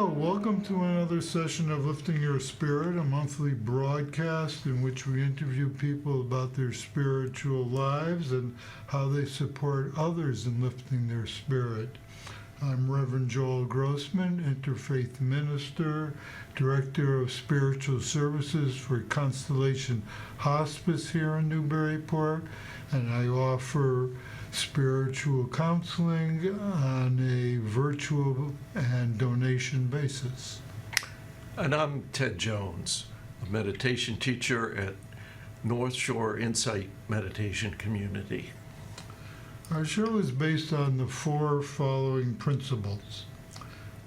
Hello, welcome to another session of Lifting Your Spirit, a monthly broadcast in which we interview people about their spiritual lives and how they support others in lifting their spirit. I'm Reverend Joel Grossman, Interfaith Minister, Director of Spiritual Services for Constellation Hospice here in Newburyport, and I offer spiritual counseling on a virtual and donation basis. And I'm Ted Jones, a meditation teacher at North Shore Insight Meditation Community. Our show is based on the four following principles.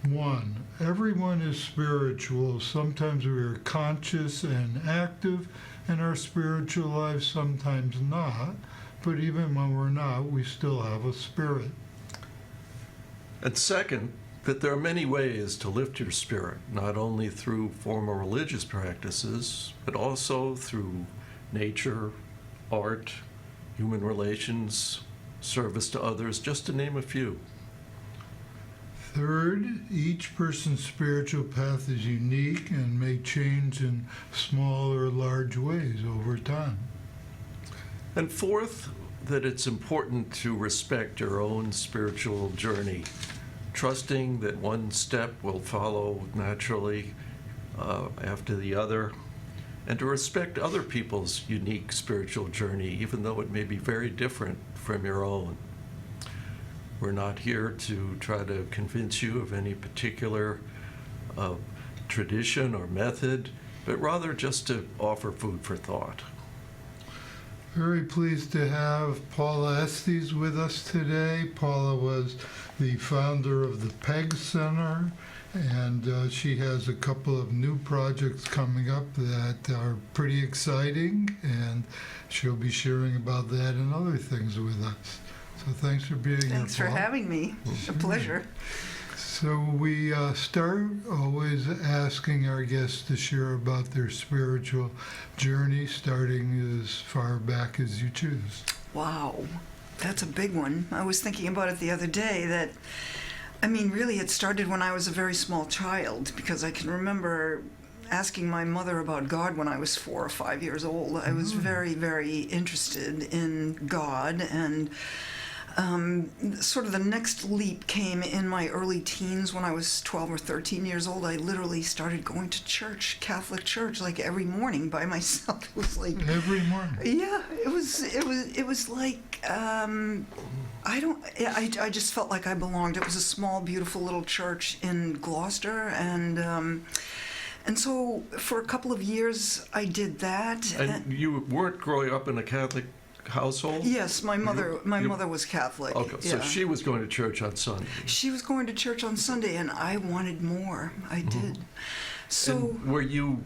1, everyone is spiritual. Sometimes we are conscious and active in our spiritual lives, sometimes not. But even when we're not, we still have a spirit. And second, that there are many ways to lift your spirit, not only through formal religious practices, but also through nature, art, human relations, service to others, just to name a few. Third, each person's spiritual path is unique and may change in small or large ways over time. And fourth, that it's important to respect your own spiritual journey, trusting that one step will follow naturally after the other, and to respect other people's unique spiritual journey, even though it may be very different from your own. We're not here to try to convince you of any particular tradition or method, but rather just to offer food for thought. Very pleased to have Paula Estey with us today. Paula was the founder of the PEG Center, and she has a couple of new projects coming up that are pretty exciting, and she'll be sharing about that and other things with us. So thanks for being here, Paula. Thanks for having me. A pleasure. So we start always asking our guests to share about their spiritual journey, starting as far back as you choose. Wow, that's a big one. I was thinking about it the other day that, really it started when I was a very small child, because I can remember asking my mother about God when I was 4 or 5 years old. I was very, very interested in God, and sort of the next leap came in my early teens when I was 12 or 13 years old. I literally started going to church, Catholic church, like every morning by myself. It was like Every morning. Yeah, it was like I just felt like I belonged. It was a small, beautiful little church in Gloucester, and so for a couple of years I did that. And you weren't growing up in a Catholic household? Yes, my mother was Catholic. Okay, yeah. so she was going to church on Sunday. She was going to church on Sunday, and I wanted more. I did. So and were you?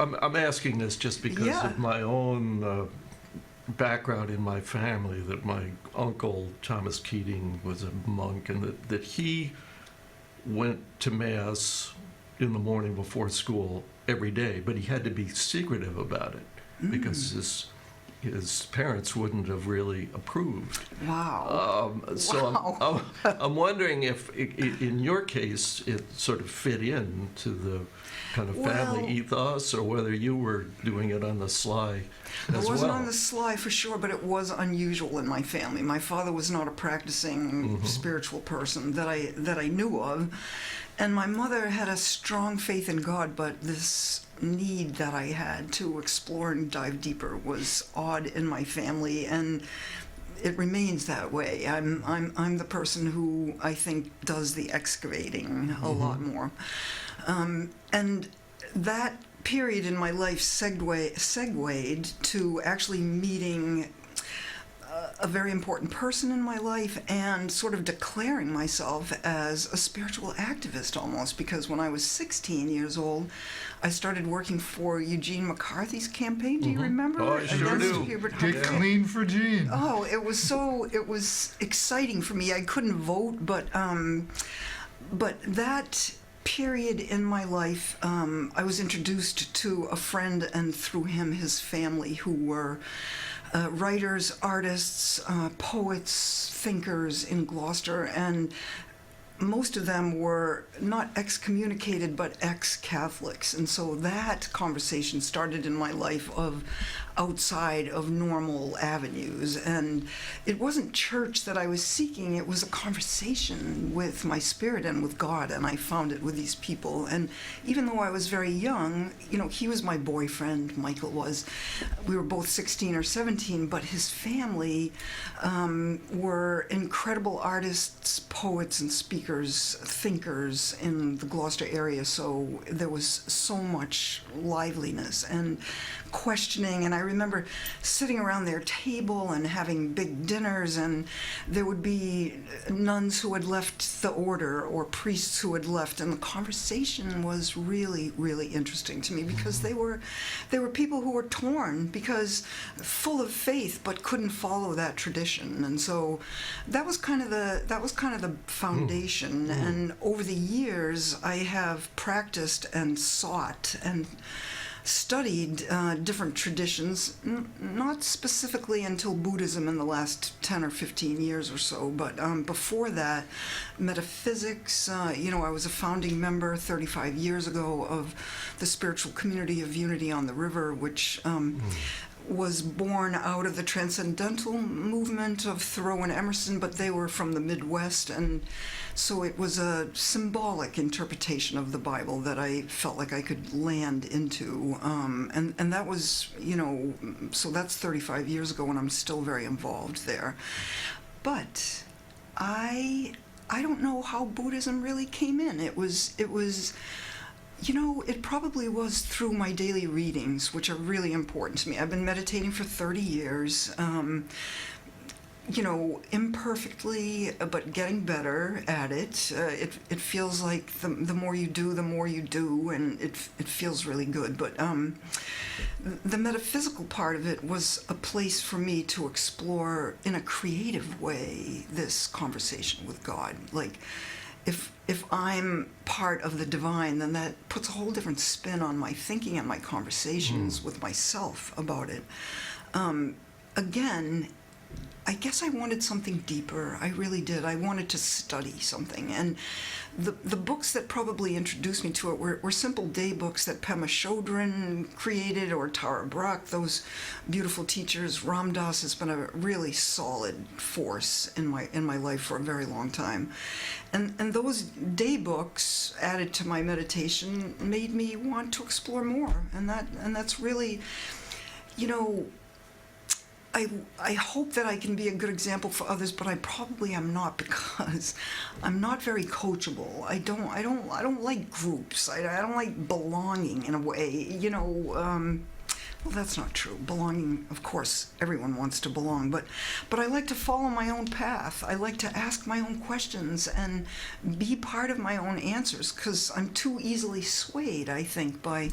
I'm asking this just because of my own background in my family. That my uncle Thomas Keating was a monk, and that he went to Mass in the morning before school every day, but he had to be secretive about it because his parents wouldn't have really approved. Wow. So I'm wondering if, in your case, it sort of fit in to the kind of family ethos, or whether you were doing it on the sly as well. It wasn't on the sly for sure, but it was unusual in my family. My father was not a practicing spiritual person that I knew of, and my mother had a strong faith in God, but this need that I had to explore and dive deeper was odd in my family, and it remains that way. I'm the person who I think does the excavating a lot more, and that period in my life segued to actually meeting a very important person in my life and sort of declaring myself as a spiritual activist almost, because when I was 16 years old, I started working for Eugene McCarthy's campaign. Do you remember? Oh, I sure do. Get clean for Gene. Oh, it was exciting for me. I couldn't vote, but that period in my life, I was introduced to a friend, and through him, his family, who were writers, artists, poets, thinkers in Gloucester, and most of them were not excommunicated, but ex-Catholics. And so that conversation started in my life of outside of normal avenues. And it wasn't church that I was seeking, it was a conversation with my spirit and with God, and I found it with these people. And even though I was very young, he was my boyfriend, Michael was. We were both 16 or 17, but his family were incredible artists, poets, and speakers, thinkers in the Gloucester area, so there was so much liveliness and questioning. And I remember sitting around their table and having big dinners, and there would be nuns who had left the order or priests who had left, and the conversation was really, really interesting to me, because they were people who were torn, because full of faith but couldn't follow that tradition. And so that was kind of the foundation. And over the years I have practiced and sought and studied different traditions, not specifically until Buddhism in the last 10 or 15 years or so, but before that, metaphysics. I was a founding member 35 years ago of the Spiritual Community of Unity on the River, which was born out of the transcendental movement of Thoreau and Emerson, but they were from the Midwest, and so it was a symbolic interpretation of the Bible that I felt like I could land into, and that was, so that's 35 years ago, and I'm still very involved there. But I don't know how Buddhism really came in. It was it probably was through my daily readings, which are really important to me. I've been meditating for 30 years, imperfectly, but getting better at it. It feels like the more you do, the more you do, and it feels really good. But the metaphysical part of it was a place for me to explore in a creative way this conversation with God. Like, if I'm part of the divine, then that puts a whole different spin on my thinking and my conversations with myself about it. Again, I guess I wanted something deeper. I really did. I wanted to study something. And the books that probably introduced me to it were simple day books that Pema Chodron created, or Tara Brach, those beautiful teachers. Ram Dass has been a really solid force in my life for a very long time. And those day books added to my meditation made me want to explore more. And that's really, I hope that I can be a good example for others, but I probably am not, because I'm not very coachable. I don't like groups. I don't like belonging in a way. Well, that's not true. Belonging, of course, everyone wants to belong, but I like to follow my own path. I like to ask my own questions and be part of my own answers, because I'm too easily swayed, I think, by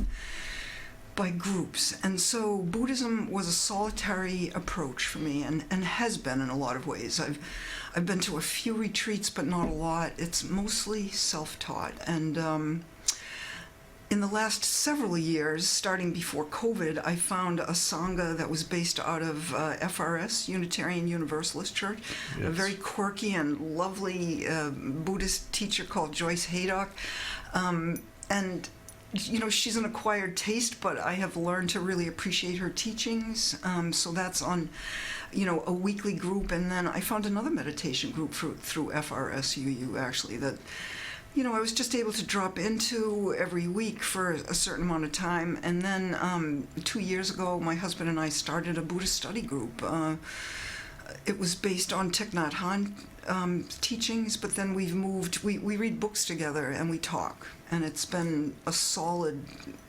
groups. And so Buddhism was a solitary approach for me, and has been in a lot of ways. I've been to a few retreats, but not a lot. It's mostly self-taught. And in the last several years, starting before COVID, I found a Sangha that was based out of FRS, Unitarian Universalist Church, a very quirky and lovely Buddhist teacher called Joyce Haydock. And she's an acquired taste, but I have learned to really appreciate her teachings. So that's on, a weekly group. And then I found another meditation group through FRSUU, actually, that, I was just able to drop into every week for a certain amount of time. And then 2 years ago, my husband and I started a Buddhist study group. It was based on Thich Nhat Hanh teachings, but then we've moved, we read books together and we talk. And it's been a solid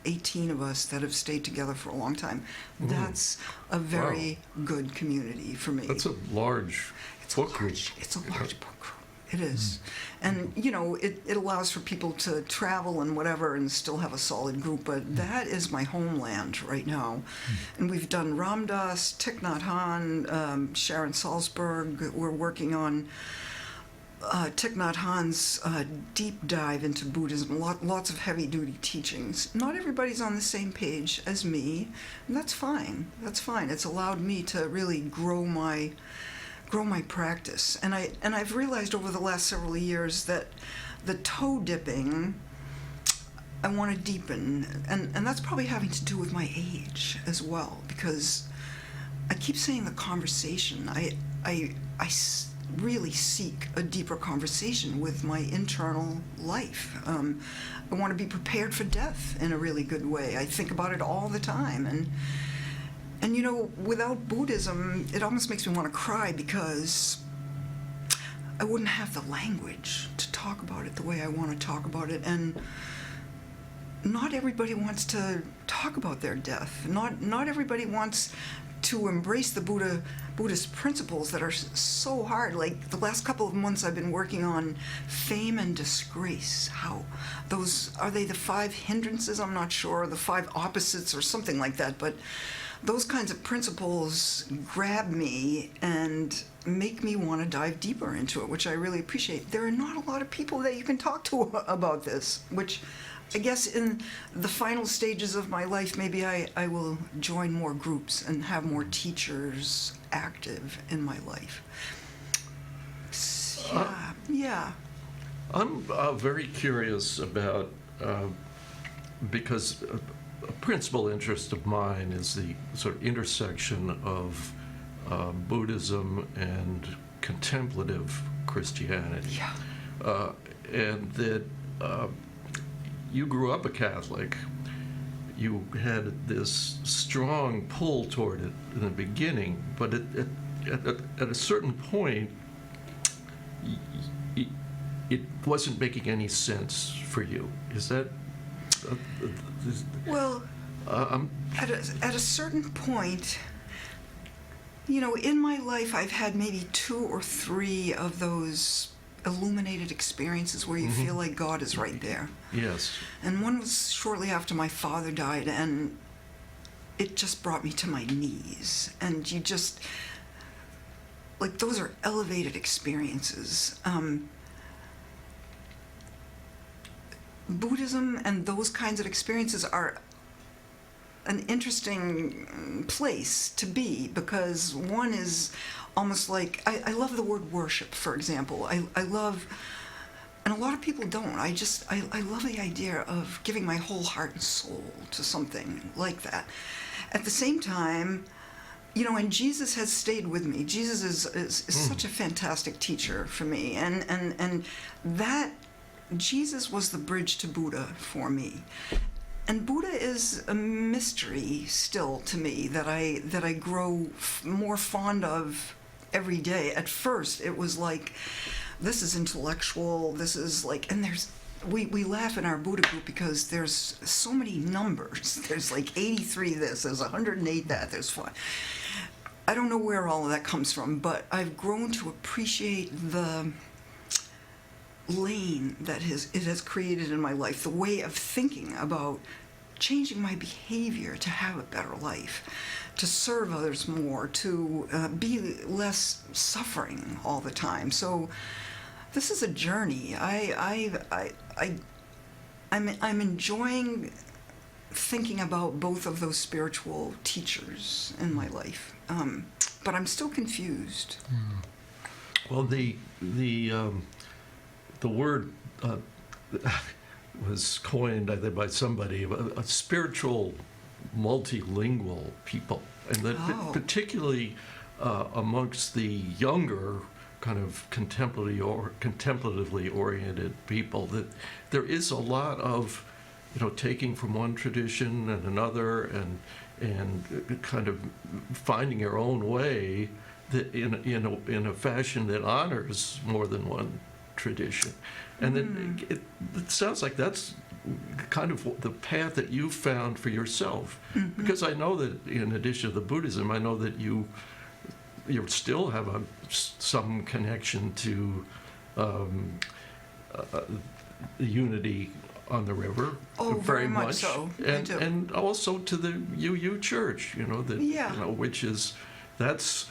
18 of us that have stayed together for a long time. That's a very good community for me. That's a large book group. It's a large book group. It is. And, it allows for people to travel and whatever and still have a solid group, but that is my homeland right now. And we've done Ram Dass, Thich Nhat Hanh, Sharon Salzberg. We're working on Thich Nhat Hanh's deep dive into Buddhism, lots of heavy-duty teachings. Not everybody's on the same page as me, and that's fine. That's fine. It's allowed me to really grow my grow my practice. And I've realized over the last several years that the toe dipping, I want to deepen, and that's probably having to do with my age as well, because I keep saying the conversation. I really seek a deeper conversation with my internal life. I want to be prepared for death in a really good way. I think about it all the time, and you know, without Buddhism, it almost makes me want to cry, because I wouldn't have the language to talk about it the way I want to talk about it. And not everybody wants to talk about their death. Not everybody wants to embrace the Buddhist principles that are so hard. Like the last couple of months I've been working on fame and disgrace. How those, are they the 5 hindrances? I'm not sure, the 5 opposites or something like that, but those kinds of principles grab me and make me want to dive deeper into it, which I really appreciate. There are not a lot of people that you can talk to about this, which I guess in the final stages of my life, maybe I will join more groups and have more teachers active in my life. Yeah. I'm very curious about, because a principal interest of mine is the sort of intersection of Buddhism and contemplative Christianity. Yeah. And that you grew up a Catholic. You had this strong pull toward it in the beginning, but at a certain point, it wasn't making any sense for you. Is that? Well, at a certain point, you know, in my life, I've had maybe 2 or 3 of those illuminated experiences where you feel like God is right there. Yes. And one was shortly after my father died, and it just brought me to my knees. And you just, like, those are elevated experiences. Buddhism and those kinds of experiences are an interesting place to be, because one is almost like, I love the word worship, for example. I love, and a lot of people don't, I love the idea of giving my whole heart and soul to something like that. At the same time, you know, and Jesus has stayed with me. Jesus is such a fantastic teacher for me, and that Jesus was the bridge to Buddha for me. And Buddha is a mystery still to me that I grow more fond of every day. At first, it was like, this is intellectual, this is like, and we laugh in our Buddha group because there's so many numbers. There's like 83 this, there's 108 that, there's 5. I don't know where all of that comes from, but I've grown to appreciate the lane that it has created in my life, the way of thinking about changing my behavior to have a better life, to serve others more, to be less suffering all the time. So this is a journey. I'm enjoying thinking about both of those spiritual teachers in my life, but I'm still confused. Well, the word was coined, I think, by somebody, a spiritual multilingual people, and that particularly amongst the younger kind of contemplatively oriented people, that there is a lot of, you know, taking from one tradition and another, and kind of finding your own way that in a fashion that honors more than one tradition. And then it sounds like that's kind of the path that you found for yourself. Because I know that in addition to the Buddhism, I know that you still have some connection to the unity on the river. Oh, very much so. And also to the UU Church, you know, that, yeah. You know, that's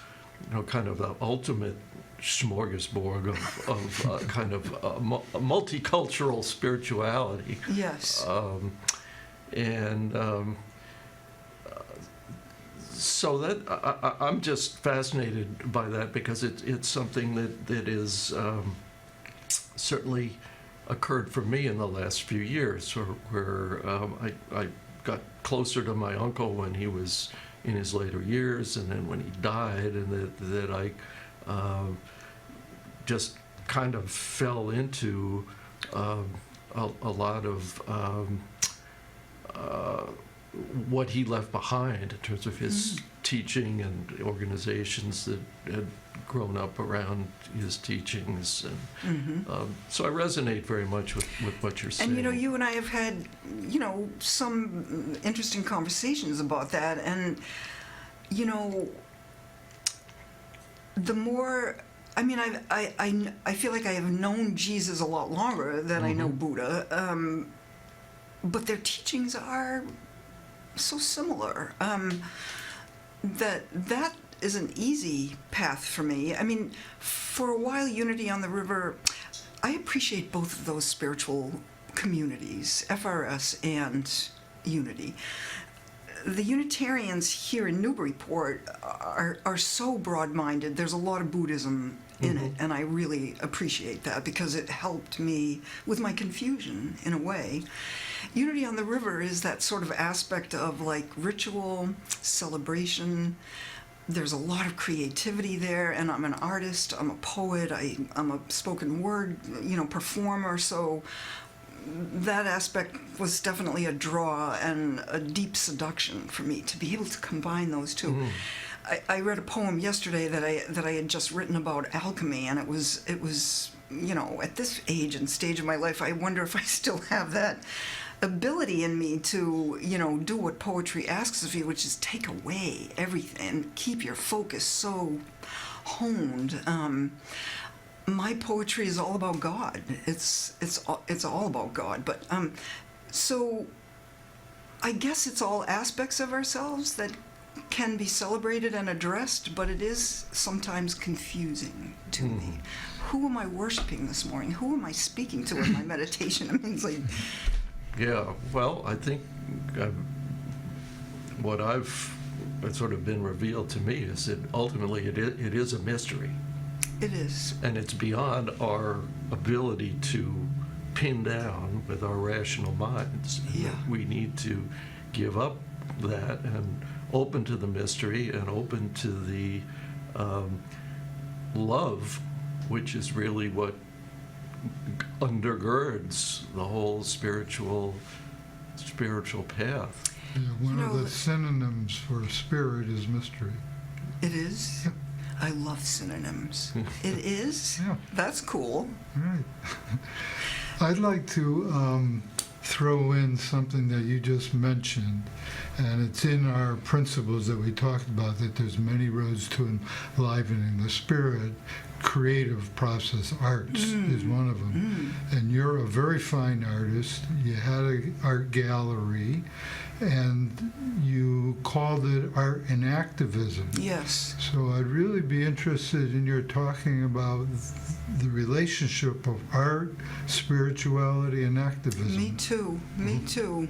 you know, kind of the ultimate smorgasbord of kind of a multicultural spirituality. Yes. So that I'm just fascinated by that because it's something that is certainly occurred for me in the last few years, where I got closer to my uncle when he was in his later years, and then when he died, and that I just kind of fell into a lot of what he left behind in terms of his teaching and organizations that had grown up around his teachings. And so I resonate very much with what you're saying. And, you and I have had, some interesting conversations about that. And, the more, I feel like I have known Jesus a lot longer than I know Buddha. But their teachings are so similar that is an easy path for me. For a while, Unity on the River, I appreciate both of those spiritual communities, FRS and Unity. The Unitarians here in Newburyport are so broad-minded. There's a lot of Buddhism in it, and I really appreciate that because it helped me with my confusion in a way. Unity on the River is that sort of aspect of like ritual, celebration. There's a lot of creativity there, and I'm an artist, I'm a poet, I'm a spoken word, performer, so that aspect was definitely a draw and a deep seduction for me to be able to combine those two. I read a poem yesterday that I had just written about alchemy, and it was at this age and stage of my life, I wonder if I still have that ability in me to do what poetry asks of you, which is take away everything and keep your focus so honed. My poetry is all about God. It's all about God. But so I guess it's all aspects of ourselves that can be celebrated and addressed, but it is sometimes confusing to me. Who am I worshiping this morning? Who am I speaking to in my meditation? It's like... Yeah, well, I think what it's sort of been revealed to me is that ultimately it is a mystery. It is. And it's beyond our ability to pin down with our rational minds. Yeah. We need to give up that and open to the mystery and open to the love, which is really what undergirds the whole spiritual path. Yeah, one of the synonyms for spirit is mystery. It is? Yeah. I love synonyms. It is? Yeah. That's cool. Right. I'd like to throw in something that you just mentioned, and it's in our principles that we talked about, that there's many roads to enlivening the spirit. Creative process arts is one of them. And you're a very fine artist. You had an art gallery, and you called it art and activism. Yes. So I'd really be interested in your talking about the relationship of art, spirituality, and activism. Me too. Me too.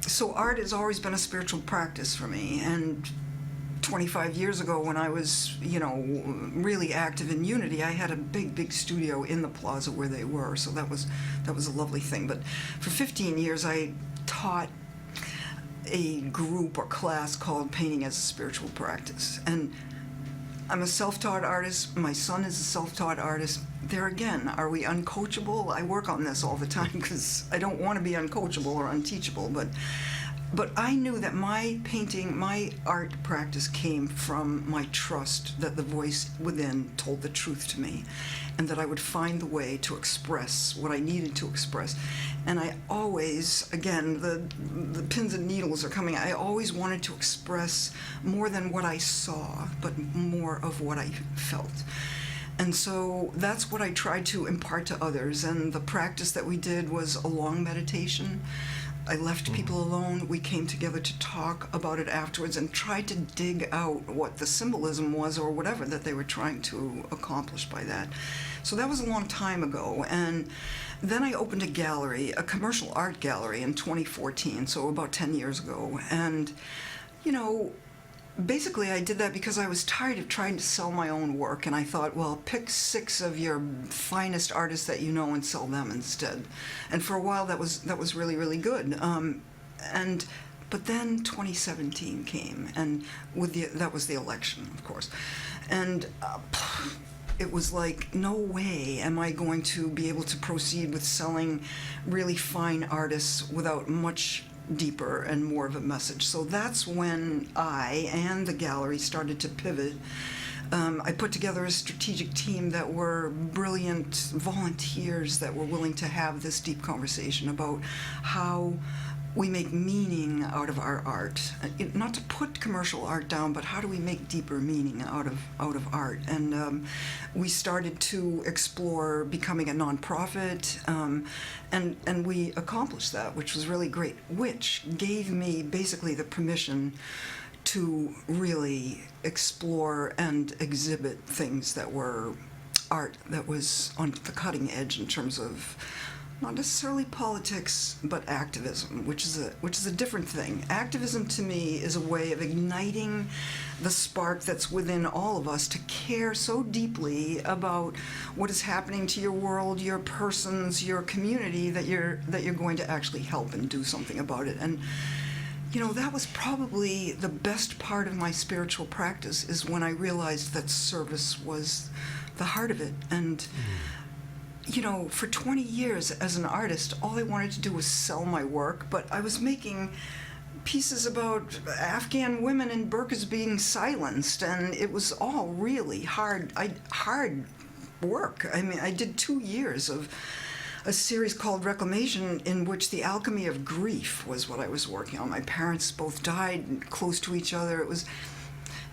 So art has always been a spiritual practice for me, and 25 years ago when I was, really active in Unity, I had a big studio in the plaza where they were, so that was a lovely thing. But for 15 years I taught a group or class called Painting as a Spiritual Practice. And I'm a self-taught artist. My son is a self-taught artist. There again, are we uncoachable? I work on this all the time because I don't want to be uncoachable or unteachable, but I knew that my painting, my art practice came from my trust that the voice within told the truth to me, and that I would find the way to express what I needed to express. And I always, again, the pins and needles are coming, I always wanted to express more than what I saw, but more of what I felt. And so that's what I tried to impart to others, and the practice that we did was a long meditation. I left people alone. We came together to talk about it afterwards and tried to dig out what the symbolism was or whatever that they were trying to accomplish by that. So that was a long time ago. And then I opened a gallery, a commercial art gallery in 2014, so about 10 years ago. And, you know, basically I did that because I was tired of trying to sell my own work, and I thought, well, pick 6 of your finest artists that you know and sell them instead. And for a while that was really, really good. But then 2017 came, and that was the election, of course. And it was like, no way am I going to be able to proceed with selling really fine artists without much deeper and more of a message. So that's when I and the gallery started to pivot. I put together a strategic team that were brilliant volunteers that were willing to have this deep conversation about how we make meaning out of our art. Not to put commercial art down, but how do we make deeper meaning out of art? And we started to explore becoming a nonprofit, and we accomplished that, which was really great, which gave me basically the permission to really explore and exhibit things that were art that was on the cutting edge in terms of not necessarily politics, but activism, which is a different thing. Activism to me is a way of igniting the spark that's within all of us to care so deeply about what is happening to your world, your persons, your community, that you're going to actually help and do something about it. And you know, that was probably the best part of my spiritual practice, is when I realized that service was the heart of it. And you know, for 20 years as an artist, all I wanted to do was sell my work, but I was making pieces about Afghan women in burqas being silenced, and it was all really hard work. I mean, I did 2 years of a series called Reclamation, in which the alchemy of grief was what I was working on. My parents both died close to each other. It was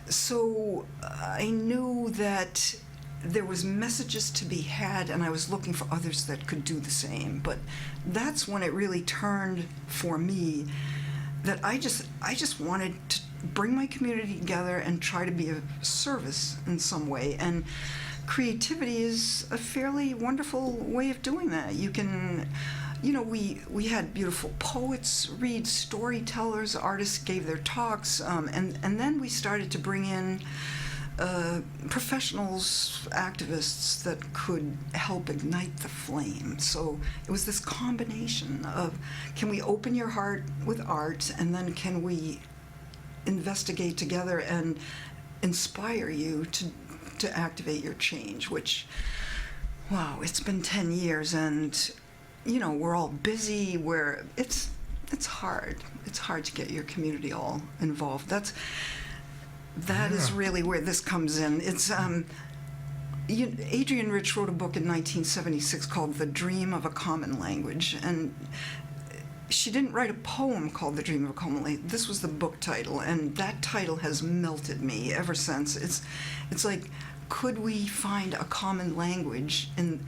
so I knew that there was messages to be had, and I was looking for others that could do the same. But that's when it really turned for me, that I just wanted to bring my community together and try to be of service in some way. And creativity is a fairly wonderful way of doing that. You can, you know, we had beautiful poets read, storytellers, artists gave their talks, and then we started to bring in professionals, activists that could help ignite the flame. So it was this combination of, can we open your heart with art, and then can we investigate together and inspire you to activate your change, which, wow, it's been 10 years, and you know, we're all busy, it's hard. It's hard to get your community all involved. That is really where this comes in. It's Adrienne Rich wrote a book in 1976 called The Dream of a Common Language, and she didn't write a poem called The Dream of a Common Language. This was the book title, and that title has melted me ever since. It's like, could we find a common language in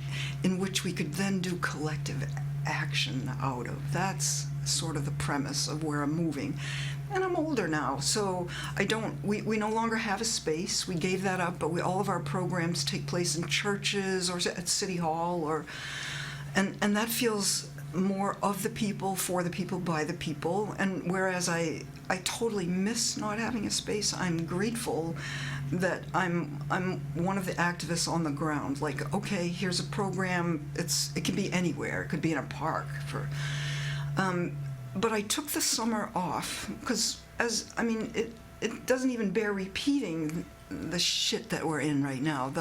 which we could then do collective action out of? That's sort of the premise of where I'm moving. And I'm older now, so we no longer have a space. We gave that up, but all of our programs take place in churches or at City Hall, and that feels more of the people, for the people, by the people. And whereas I totally miss not having a space, I'm grateful that I'm one of the activists on the ground. Like, okay, here's a program. It can be anywhere. It could be in a park. But I took the summer off because, it doesn't even bear repeating the shit that we're in right now.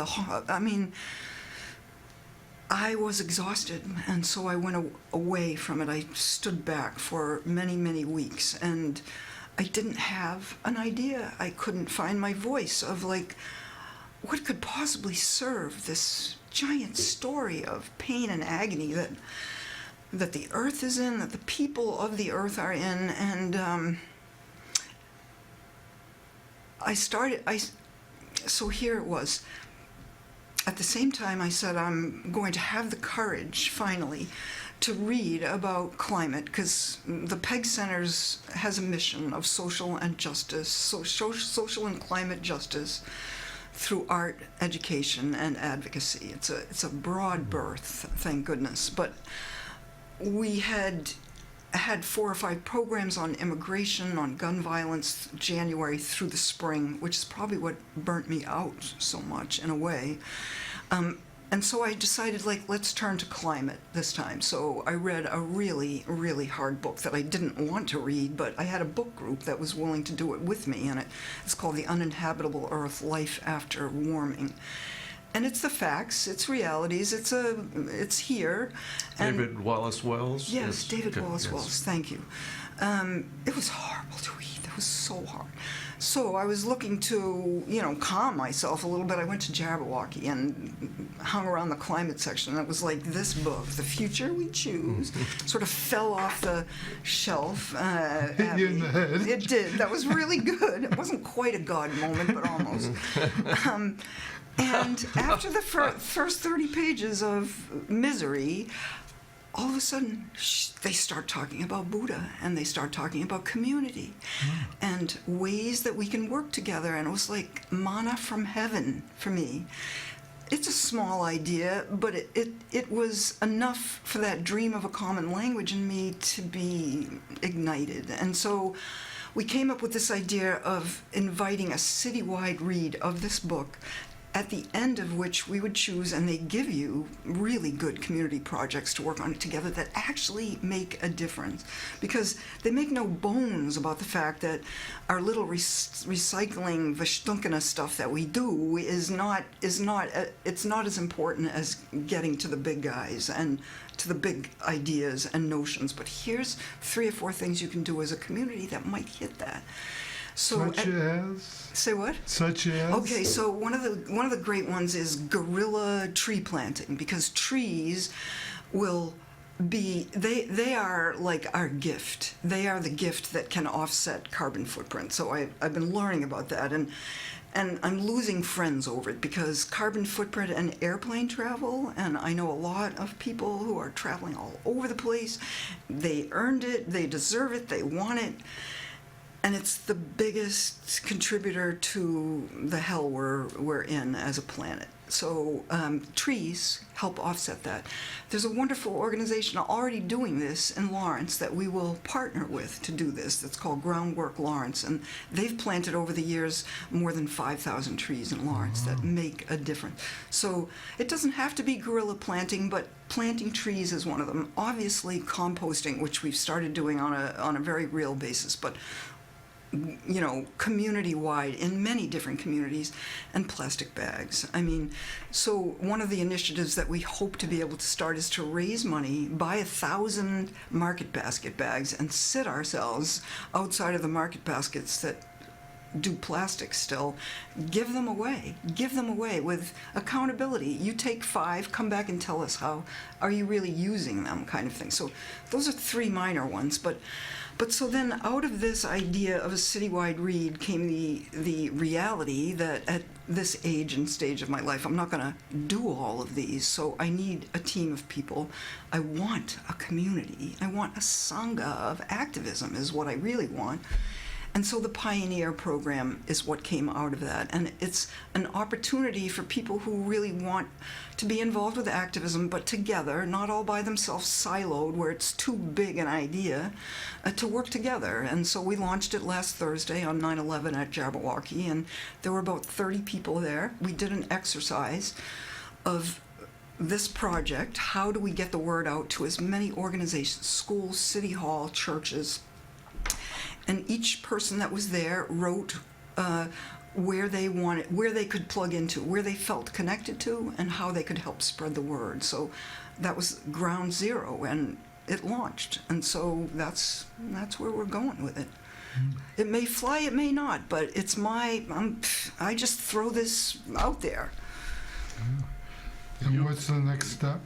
I was exhausted, and so I went away from it. I stood back for many, many weeks, and I didn't have an idea. I couldn't find my voice of, like, what could possibly serve this giant story of pain and agony that the earth is in, that the people of the earth are in. And so here it was. At the same time, I said, I'm going to have the courage, finally, to read about climate, because the PEG Centers has a mission of social and justice, social and climate justice through art, education, and advocacy. It's a broad berth, thank goodness. But we had 4 or 5 programs on immigration, on gun violence, January through the spring, which is probably what burnt me out so much in a way. And so I decided, let's turn to climate this time. So I read a really, really hard book that I didn't want to read, but I had a book group that was willing to do it with me, and it's called The Uninhabitable Earth: Life After Warming. And it's the facts, it's realities, it's here. And David Wallace Wells? yes, David Okay, Wallace yes. Wells, thank you. It was horrible to read. It was so hard. So I was looking to, calm myself a little bit. I went to Jabberwocky and hung around the climate section. And it was like this book, The Future We Choose, sort of fell off the shelf. Hit you in the head. It did. That was really good. It wasn't quite a God moment, but almost. And after the first 30 pages of misery, all of a sudden, they start talking about Buddha, and they start talking about community and ways that we can work together. And it was like manna from heaven for me. It's a small idea, but it was enough for that dream of a common language in me to be ignited. And so we came up with this idea of inviting a citywide read of this book, at the end of which we would choose, and they give you really good community projects to work on together that actually make a difference, because they make no bones about the fact that our little recycling Vashtunkana stuff that we do it's not as important as getting to the big guys and to the big ideas and notions. But here's 3 or 4 things you can do as a community that might hit that. So, Such as? Say what? Such as? Okay, so one of the great ones is guerrilla tree planting, because trees will be, they are like our gift. They are the gift that can offset carbon footprint. So I've been learning about that, and I'm losing friends over it, because carbon footprint and airplane travel, and I know a lot of people who are traveling all over the place. They earned it, they deserve it, they want it. And it's the biggest contributor to the hell we're in as a planet. So trees help offset that. There's a wonderful organization already doing this in Lawrence that we will partner with to do this. That's called Groundwork Lawrence. And they've planted over the years more than 5,000 trees in Lawrence that make a difference. So it doesn't have to be guerrilla planting, but planting trees is one of them. Obviously composting, which we've started doing on a very real basis, but community-wide in many different communities, and plastic bags. I mean, so one of the initiatives that we hope to be able to start is to raise money, buy 1,000 market basket bags, and sit ourselves outside of the market baskets that do plastic still, give them away with accountability. You take 5, come back and tell us how are you really using them, kind of thing. So those are 3 minor ones, but so then out of this idea of a citywide read came the reality that at this age and stage of my life, I'm not going to do all of these, so I need a team of people. I want a community. I want a sangha of activism is what I really want. And so the Pioneer program is what came out of that. And it's an opportunity for people who really want to be involved with activism, but together, not all by themselves, siloed, where it's too big an idea, to work together. And so we launched it last Thursday on 9/11 at Jabberwocky, and there were about 30 people there. We did an exercise of this project. How do we get the word out to as many organizations, schools, city hall, churches? And each person that was there wrote where they could plug into, where they felt connected to, and how they could help spread the word. So that was ground zero, and it launched. And so that's where we're going with it. It may fly, it may not, but it's I just throw this out there. And what's the next step?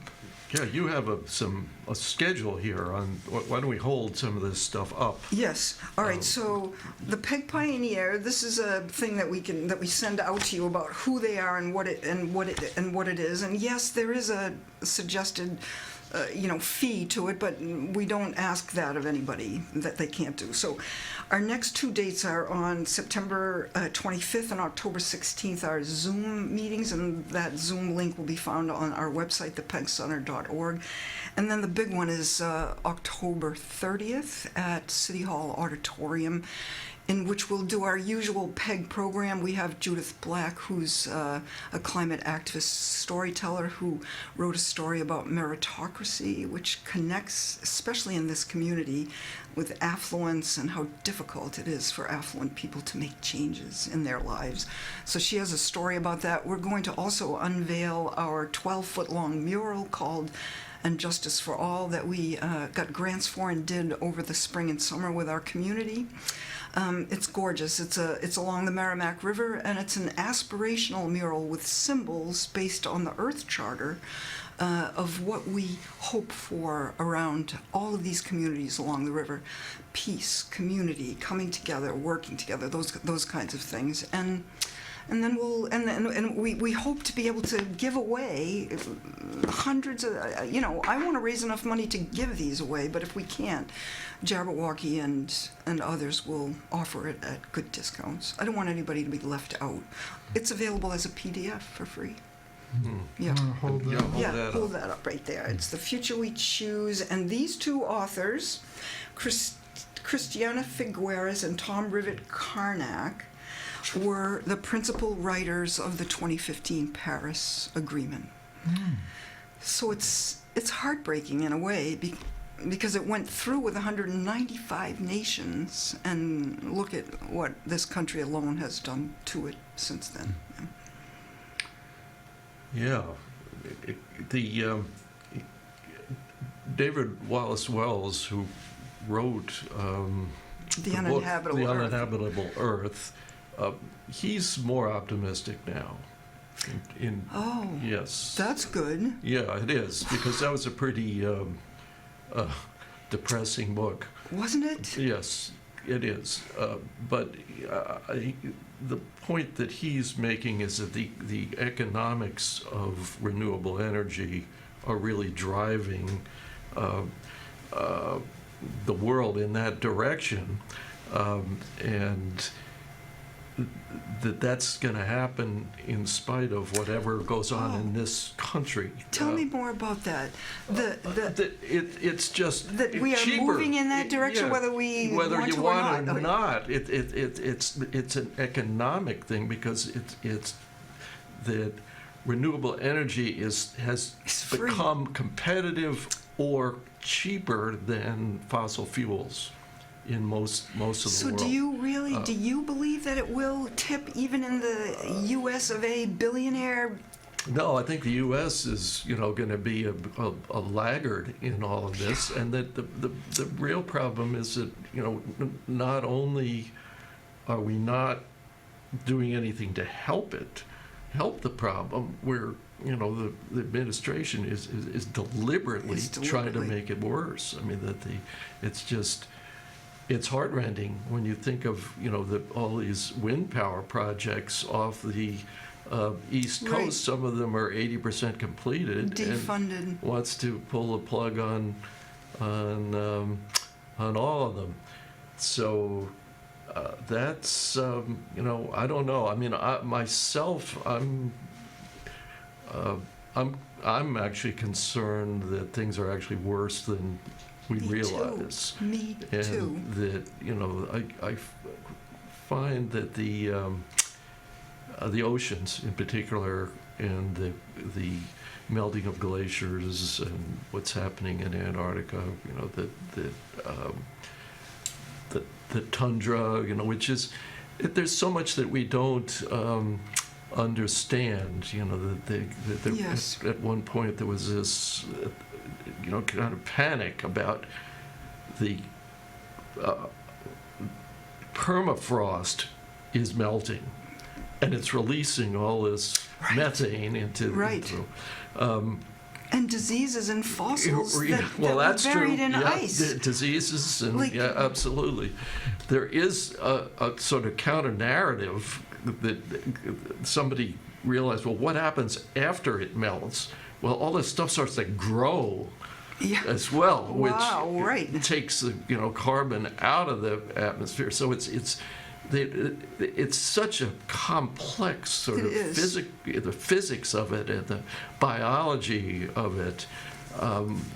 Yeah, you have a schedule here on why don't we hold some of this stuff up? Yes. All right. So the Peg Pioneer. This is a thing that we send out to you about who they are and what it is. And yes, there is a suggested fee to it, but we don't ask that of anybody that they can't do. So our next 2 dates are on September 25th and October 16th, our Zoom meetings, and that Zoom link will be found on our website, thepeggcenter.org. And then the big one is October 30th at City Hall Auditorium, in which we'll do our usual PEG program. We have Judith Black, who's a climate activist storyteller who wrote a story about meritocracy, which connects, especially in this community, with affluence and how difficult it is for affluent people to make changes in their lives. So she has a story about that. We're going to also unveil our 12-foot-long mural called And Justice for All that we got grants for and did over the spring and summer with our community. It's gorgeous. It's along the Merrimack River, and it's an aspirational mural with symbols based on the Earth Charter of what we hope for around all of these communities along the river: peace, community, coming together, working together, those kinds of things. And then we hope to be able to give away hundreds of, I want to raise enough money to give these away, but if we can't, Jabberwocky and others will offer it at good discounts. I don't want anybody to be left out. It's available as a PDF for free. Yeah. Hold that. Hold that up right there. It's The Future We Choose, and these two authors, Christiana Figueres and Tom Rivet-Carnac, were the principal writers of the 2015 Paris Agreement. So it's heartbreaking in a way because it went through with 195 nations, and look at what this country alone has done to it since then. Yeah. David Wallace Wells, who wrote The Uninhabitable Earth, he's more optimistic now. Yes. That's good. Yeah, it is, because that was a pretty depressing book. Wasn't it? Yes, it is. But the point that he's making is that the economics of renewable energy are really driving the world in that direction, and that's going to happen in spite of whatever goes on in this country. Tell me more about that. It's just that we are cheaper. Moving in that direction, whether you want or not. It's an economic thing, because it's that renewable energy has become competitive or cheaper than fossil fuels in most of the world. So do you believe that it will tip even in the U.S. of A billionaire? No, I think the U.S. is going to be a laggard in all of this, and that the real problem is that not only are we not doing anything to help the problem, we're the administration is deliberately trying to make it worse. I mean, it's heartrending when you think of all these wind power projects off the East Coast. Right. Some of them are 80% completed, defunded, and wants to pull the plug on all of them. So that's I don't know. I mean, I'm actually concerned that things are actually worse than we realize. Me and too. That I find that the oceans in particular, and the melting of glaciers and what's happening in Antarctica, the tundra, which is, there's so much that we don't understand. Yes. At one point there was this kind of panic about the permafrost is melting, and it's releasing all this methane into and diseases and fossils that were that's buried true. in ice. Diseases and absolutely. There is a sort of counter narrative that somebody realized. Well, what happens after it melts? Well, all this stuff starts to grow Yeah. as well, Wow, which right. takes the carbon out of the atmosphere. So it's such a complex sort It of is. the physics of it and the biology of it.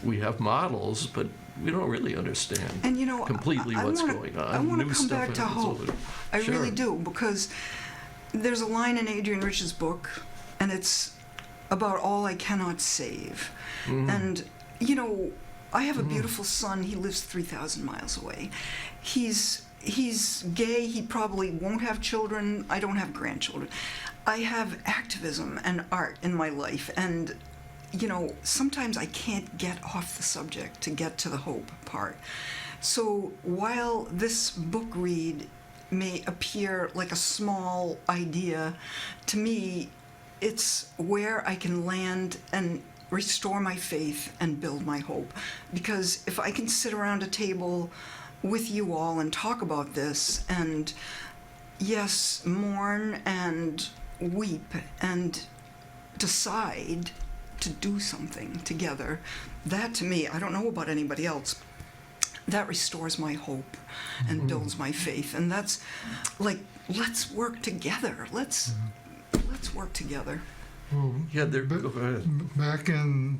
We have models, but we don't really understand And completely what's going on. I want New to come stuff back to happens all hope. the- I Sure. really do, because there's a line in Adrian Rich's book, and it's about all I cannot save. Mhm. And I have a beautiful son. He lives 3,000 miles away. He's gay. He probably won't have children. I don't have grandchildren. I have activism and art in my life, and sometimes I can't get off the subject to get to the hope part. So while this book read may appear like a small idea, to me, it's where I can land and restore my faith and build my hope. Because if I can sit around a table with you all and talk about this and, yes, mourn and weep and decide to do something together, that to me, I don't know about anybody else, that restores my hope and builds my faith. And that's like, let's work together. Let's work together. Well, Yeah, go ahead. back in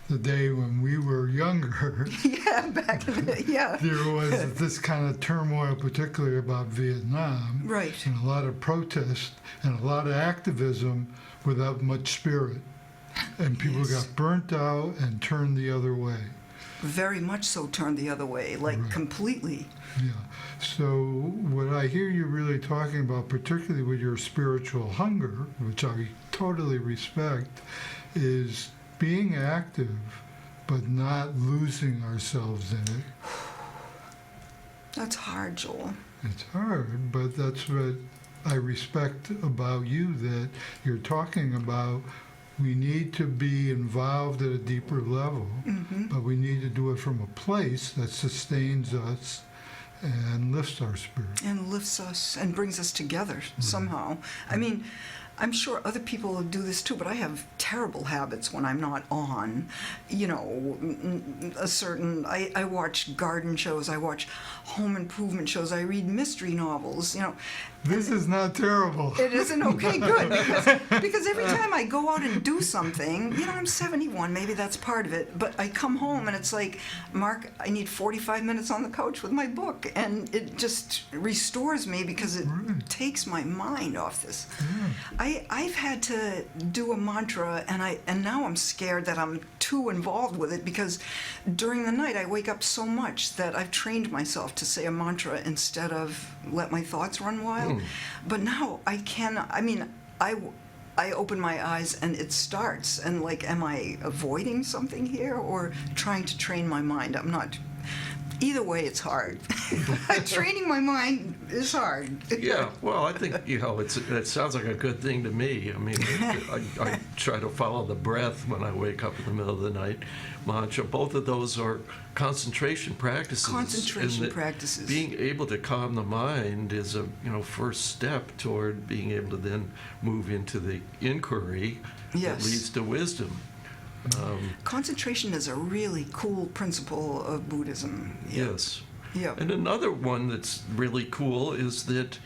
the day when we were younger, Yeah, back in the, yeah. there was this kind of turmoil, particularly about Vietnam. Right. And a lot of protest and a lot of activism without much spirit. And people Yes. got burnt out and turned the other way. Very much so turned the other way, like Right. completely. Yeah. So what I hear you really talking about, particularly with your spiritual hunger, which I totally respect, is being active but not losing ourselves in it. That's hard, Joel. It's hard, but that's what I respect about you, that you're talking about. We need to be involved at a deeper level, but we need to do it from a place that sustains us and lifts our spirit. And lifts us and brings us together somehow. I mean, I'm sure other people do this too, but I have terrible habits when I'm not on. I watch garden shows, I watch home improvement shows, I read mystery novels, This is not terrible. It isn't okay, good, because every time I go out and do something, I'm 71, maybe that's part of it, but I come home and it's like, Mark, I need 45 minutes on the couch with my book, and it just restores me because it Right. takes my mind off this. Yeah. I've had to do a mantra, and now I'm scared that I'm too involved with it, because during the night I wake up so much that I've trained myself to say a mantra instead of let my thoughts run wild. But now I open my eyes and it starts, and like, am I avoiding something here or trying to train my mind? I'm not. Either way, it's hard. Training my mind is hard. Yeah, well, I think, it sounds like a good thing to me. I mean, I try to follow the breath when I wake up in the middle of the night. Mantra, both of those are concentration practices. Concentration and that practices. Being able to calm the mind is a first step toward being able to then move into the inquiry Yes. that leads to wisdom. Concentration is a really cool principle of Buddhism. Yes. Yeah. And another one that's really cool is that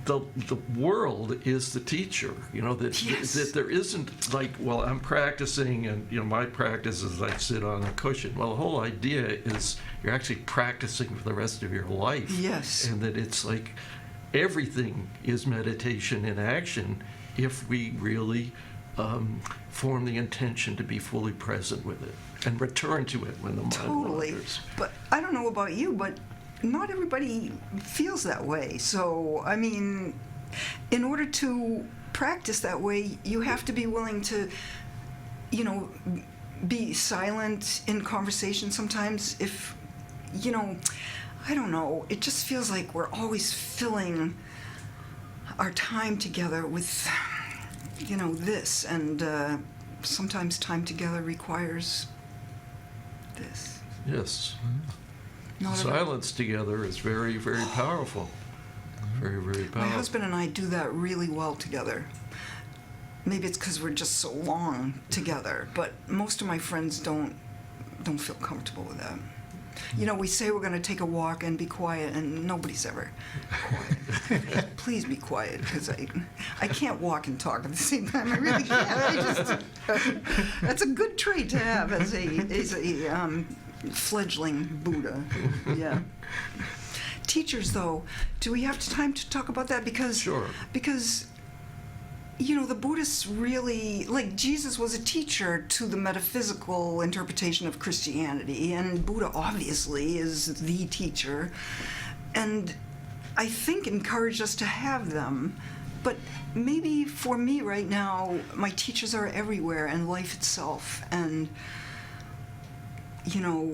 the world is the teacher. Yes. That there isn't like, well, I'm practicing, and my practice is I sit on a cushion. Well, the whole idea is you're actually practicing for the rest of your life. Yes. And that it's like everything is meditation in action if we really form the intention to be fully present with it and return to it when the mind Totally. wanders. But I don't know about you, but not everybody feels that way. So, I mean, in order to practice that way, you have to be willing to, be silent in conversation sometimes. If, I don't know, it just feels like we're always filling our time together with, this, and sometimes time together requires this. Yes. Not every- Silence together is very, very powerful. Very, very powerful. My husband and I do that really well together. maybe it's because we're just so long together, but most of my friends don't feel comfortable with that. You know, we say we're going to take a walk and be quiet, and nobody's ever quiet. Please be quiet, because I can't walk and talk at the same time. I really can't. That's a good trait to have as a fledgling Buddha. Yeah. Teachers, though, do we have time to talk about that? Sure. Because, you know, the Buddhists really, like, Jesus was a teacher to the metaphysical interpretation of Christianity, and Buddha obviously is the teacher, and I think encouraged us to have them. But maybe for me right now, my teachers are everywhere, and life itself, and, you know,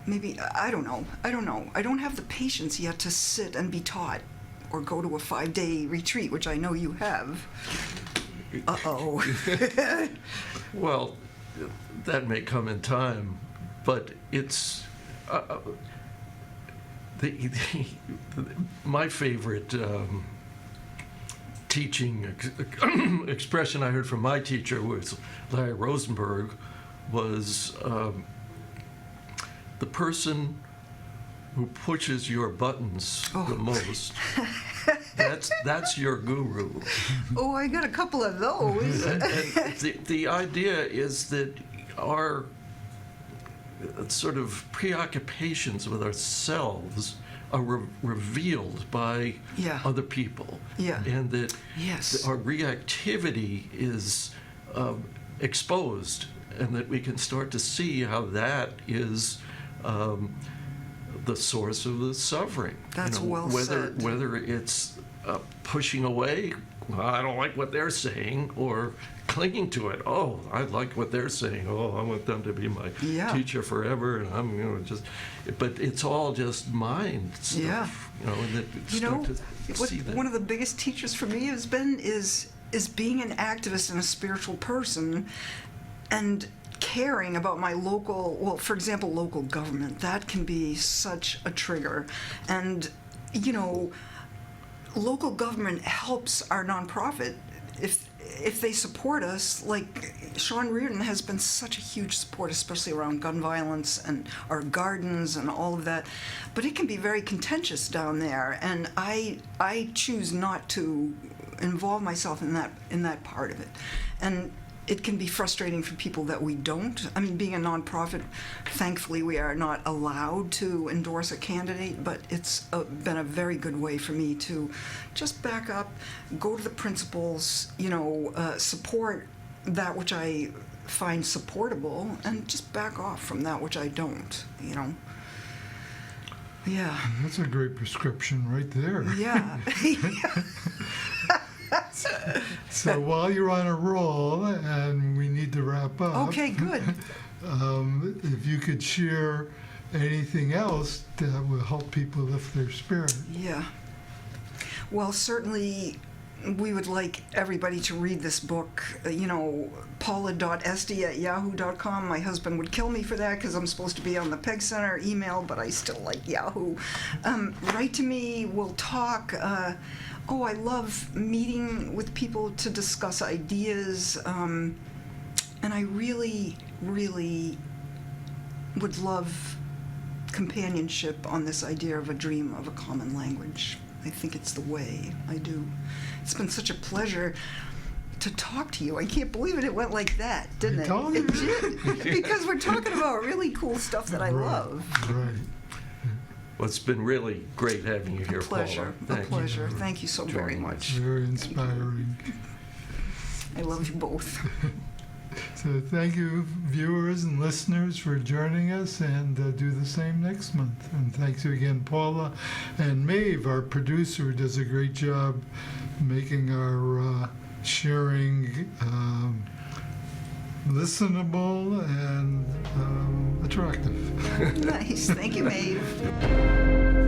maybe, I don't know. I don't have the patience yet to sit and be taught or go to a 5-day retreat, which I know you have. Uh-oh. Well, that may come in time, but it's my favorite teaching expression I heard from my teacher was Larry Rosenberg, was the person who pushes your buttons the most. That's your guru. Oh, I got a couple of those. And the idea is that our sort of preoccupations with ourselves are revealed by other people. Yeah. And that Yes. our reactivity is exposed, and that we can start to see how that is the source of the suffering. That's well said. Whether it's pushing away, well, I don't like what they're saying, or clinging to it. Oh, I like what they're saying. Oh, I want them to be my teacher forever, and I'm just. But it's all just mind stuff. Yeah. And that see that. One of the biggest teachers for me has been is being an activist and a spiritual person, and caring about my local, well, for example, local government. That can be such a trigger. And, you know, local government helps our nonprofit if they support us. Like, Sean Reardon has been such a huge support, especially around gun violence and our gardens and all of that. But it can be very contentious down there, and I choose not to involve myself in that part of it. And it can be frustrating for people that we don't. I mean, being a nonprofit, thankfully we are not allowed to endorse a candidate, but it's been a very good way for me to just back up, go to the principles, support that which I find supportable, and just back off from that which I don't, Yeah. That's a great prescription right there. Yeah. So while you're on a roll, and we need to wrap up. Okay, good. If you could share anything else that will help people lift their spirit. Yeah. Well, certainly we would like everybody to read this book. Paula.Estey@yahoo.com. My husband would kill me for that because I'm supposed to be on the Peg Center email, but I still like Yahoo. Write to me. We'll talk. I love meeting with people to discuss ideas. And I really, really would love companionship on this idea of a dream of a common language. I think it's the way. I do. It's been such a pleasure to talk to you. I can't believe it. It went like that, didn't it? It did. Because we're talking about really cool stuff that I love. Right. Well, it's been really great having you here, Paula. A pleasure. Thank you so very much. Very inspiring. I love you both. So thank you, viewers and listeners, for joining us, and do the same next month. And thanks again, Paula and Maeve, our producer, who does a great job making our sharing listenable and attractive. Nice. Thank you, Maeve.